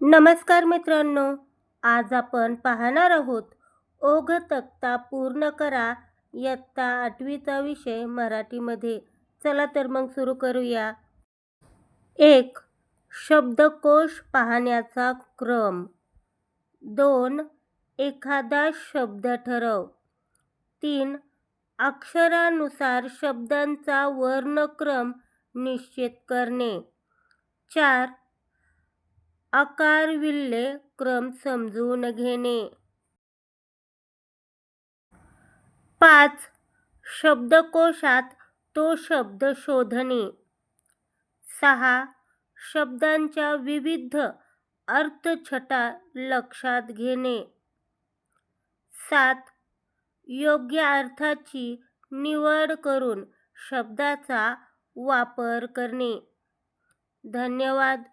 नमस्कार मित्रांनो, आज आपण पाहणार आहोत ओघ तक्ता पूर्ण करा इयत्ता 8वीचा विषय मराठीमध्ये. चला तर मग सुरू करूया. 1. शब्दकोश पाहण्याचा क्रम. 2. एखादा शब्द ठरव. 3. अक्षरानुसार शब्दांचा वर्णक्रम निश्चित करणे. 4. आकार विल्हे क्रम समजून घेणे. 5. शब्दकोशात तो शब्द शोधणे. 6. शब्दांच्या विविध अर्थछटा लक्षात घेणे. 7. योग्य अर्थाची निवड करून शब्दाचा वापर करणे. धन्यवाद.